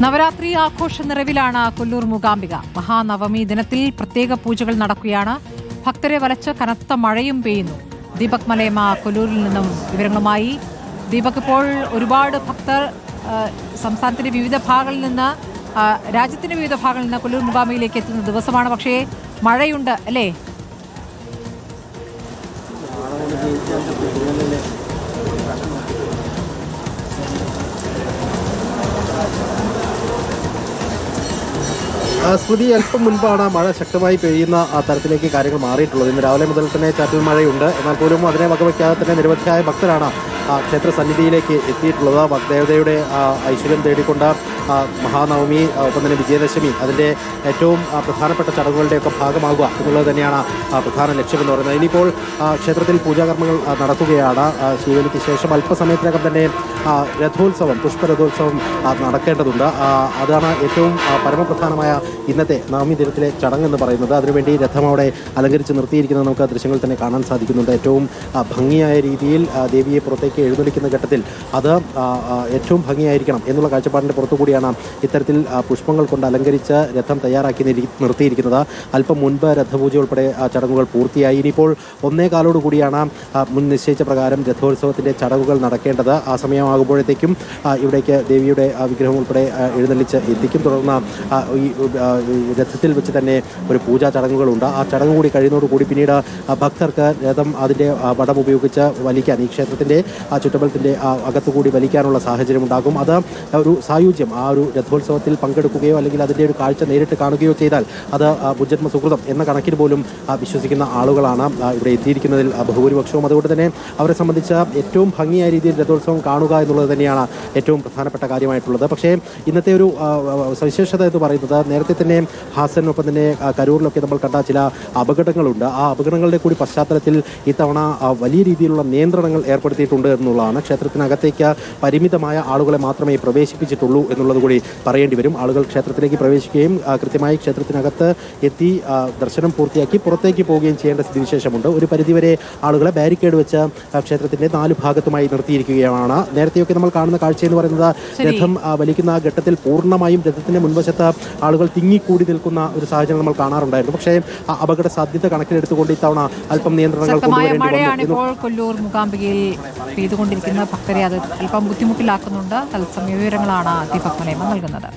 നവരാത്രി ആഘോഷ നിറവിലാണ് കൊല്ലൂർ മൂകാംബിക. മഹാനവമി ദിനത്തിൽ പ്രത്യേക പൂജകൾ നടക്കുകയാണ്. ഭക്തരെ വലച്ച് കനത്ത മഴയും പെയ്യുന്നു. ദീപക് മലയമ്മ കൊല്ലൂരിൽ നിന്നും വിവരങ്ങളുമായി. ദീപക്, ഇപ്പോൾ ഒരുപാട് ഭക്തർ സംസ്ഥാനത്തിന്റെ വിവിധ ഭാഗങ്ങളിൽ നിന്ന്, രാജ്യത്തിന്റെ വിവിധ ഭാഗങ്ങളിൽ നിന്ന് കൊല്ലൂർ മൂകാംബികയിലേക്ക് എത്തുന്ന ദിവസമാണ്. പക്ഷേ മഴയുണ്ട് അല്ലേ? സ്മൃതി, അല്പം മുൻപാണ് മഴ ശക്തമായി പെയ്യുന്ന തരത്തിലേക്ക് കാര്യങ്ങൾ മാറിയിട്ടുള്ളത്. ഇന്ന് രാവിലെ മുതൽ തന്നെ ചാറ്റൽ മഴയുണ്ട്. എന്നാൽ പോലും അതിനെ വകവയ്ക്കാതെ തന്നെ നിരവധിയായ ഭക്തരാണ് ക്ഷേത്ര സന്നിധിയിലേക്ക് എത്തിയിട്ടുള്ളത്. ദേവതയുടെ ഐശ്വര്യം തേടിക്കൊണ്ട് മഹാനവമി, ഒപ്പം തന്നെ വിജയദശമി, അതിൻ്റെ ഏറ്റവും പ്രധാനപ്പെട്ട ചടങ്ങുകളുടെയൊക്കെ ഭാഗമാകുക എന്നുള്ളത് തന്നെയാണ് പ്രധാന ലക്ഷ്യമെന്ന് പറയുന്നത്. ഇനിയിപ്പോൾ ക്ഷേത്രത്തിൽ പൂജാകർമ്മങ്ങൾ നടക്കുകയാണ്. ശിവലിക്ക് ശേഷം അല്പസമയത്തിനകം തന്നെ രഥോത്സവം, പുഷ്പരഥോത്സവം നടക്കേണ്ടതുണ്ട്. അതാണ് ഏറ്റവും പരമപ്രധാനമായ ഇന്നത്തെ നവമി ദിനത്തിലെ ചടങ്ങെന്ന് പറയുന്നത്. അതിനുവേണ്ടി രഥം അവിടെ അലങ്കരിച്ച് നിർത്തിയിരിക്കുന്നത് നമുക്ക് ദൃശ്യങ്ങളിൽ തന്നെ കാണാൻ സാധിക്കുന്നുണ്ട്. ഏറ്റവും ഭംഗിയായ രീതിയിൽ ദേവിയെ പുറത്തേക്ക് എഴുന്നള്ളിക്കുന്ന ഘട്ടത്തിൽ അത് ഏറ്റവും ഭംഗിയായിരിക്കണം എന്നുള്ള കാഴ്ചപ്പാടിൻ്റെ പുറത്തുകൂടിയാണ് ഇത്തരത്തിൽ പുഷ്പങ്ങൾ കൊണ്ട് അലങ്കരിച്ച് രഥം തയ്യാറാക്കി നിർത്തിയിരിക്കുന്നത്. അല്പം മുൻപ് രഥപൂജ ഉൾപ്പെടെ ചടങ്ങുകൾ പൂർത്തിയായി. ഇനിയിപ്പോൾ 1:15 കൂടിയാണ് മുൻ നിശ്ചയിച്ച പ്രകാരം രഥോത്സവത്തിൻ്റെ ചടങ്ങുകൾ നടക്കേണ്ടത്. ആ സമയമാകുമ്പോഴത്തേക്കും ഇവിടേക്ക് ദേവിയുടെ വിഗ്രഹം ഉൾപ്പെടെ എഴുന്നള്ളിച്ച് എത്തിക്കും. തുടർന്ന് ഈ രഥത്തിൽ വെച്ച് തന്നെ ഒരു പൂജാ ചടങ്ങുകളുണ്ട്. ആ ചടങ്ങ് കൂടി കഴിയുന്നതോടുകൂടി പിന്നീട് ഭക്തർക്ക് രഥം അതിൻ്റെ വടം ഉപയോഗിച്ച് വലിക്കാൻ, ഈ ക്ഷേത്രത്തിൻ്റെ ചുറ്റമ്പലത്തിൻ്റെ അകത്തുകൂടി വലിക്കാനുള്ള സാഹചര്യം ഉണ്ടാകും. അത് ഒരു സായുജ്യം, ആ ഒരു രഥോത്സവത്തിൽ പങ്കെടുക്കുകയോ അല്ലെങ്കിൽ അതിൻ്റെ ഒരു കാഴ്ച നേരിട്ട് കാണുകയോ ചെയ്താൽ അത് ഭുജന്മ സുഹൃതം എന്ന കണക്കിന് പോലും വിശ്വസിക്കുന്ന ആളുകളാണ് ഇവിടെ എത്തിയിരിക്കുന്നതിൽ ബഹുഭൂരിപക്ഷവും. അതുകൊണ്ട് തന്നെ അവരെ സംബന്ധിച്ച് ഏറ്റവും ഭംഗിയായ രീതിയിൽ രഥോത്സവം കാണുക എന്നുള്ളത് തന്നെയാണ് ഏറ്റവും പ്രധാനപ്പെട്ട കാര്യമായിട്ടുള്ളത്. പക്ഷേ ഇന്നത്തെ ഒരു സവിശേഷത എന്ന് പറയുന്നത്, നേരത്തെ തന്നെ ഹാസനൊപ്പം തന്നെ കരൂരിലൊക്കെ നമ്മൾ കണ്ട ചില അപകടങ്ങളുണ്ട്. ആ അപകടങ്ങളുടെ കൂടി പശ്ചാത്തലത്തിൽ ഇത്തവണ വലിയ രീതിയിലുള്ള നിയന്ത്രണങ്ങൾ ഏർപ്പെടുത്തിയിട്ടുണ്ട് എന്നുള്ളതാണ്. ക്ഷേത്രത്തിനകത്തേക്ക് പരിമിതമായ ആളുകളെ മാത്രമേ പ്രവേശിപ്പിച്ചിട്ടുള്ളൂ എന്നുള്ളത് കൂടി പറയേണ്ടി വരും. ആളുകൾ ക്ഷേത്രത്തിലേക്ക് പ്രവേശിക്കുകയും കൃത്യമായി ക്ഷേത്രത്തിനകത്ത് എത്തി ദർശനം പൂർത്തിയാക്കി പുറത്തേക്ക് പോവുകയും ചെയ്യേണ്ട സ്ഥിതിവിശേഷമുണ്ട്. ഒരു പരിധിവരെ ആളുകളെ ബാരിക്കേഡ് വെച്ച് ക്ഷേത്രത്തിന്റെ 4 ഭാഗത്തുമായി നിർത്തിയിരിക്കുകയാണ്. നേരത്തെയൊക്കെ നമ്മൾ കാണുന്ന കാഴ്ച എന്ന് പറയുന്നത്, രഥം വലിക്കുന്ന ഘട്ടത്തിൽ പൂർണ്ണമായും രഥത്തിന്റെ മുൻവശത്ത് ആളുകൾ തിങ്ങിക്കൂടി നിൽക്കുന്ന ഒരു സാഹചര്യം നമ്മൾ കാണാറുണ്ടായിരുന്നു. പക്ഷേ അപകട സാധ്യത കണക്കിലെടുത്തുകൊണ്ട് ഇത്തവണ അല്പം നിയന്ത്രണങ്ങൾ കൊണ്ടുവരേണ്ടി വന്നു. കൊല്ലൂർ മൂകാംബികയിൽ പെയ്തുകൊണ്ടിരിക്കുന്ന ഭക്തരെ അത് അല്പം ബുദ്ധിമുട്ടിലാക്കുന്നുണ്ട്. തത്സമയ വിവരങ്ങളാണ് ദീപക് മലയമ്മ നൽകുന്നത്.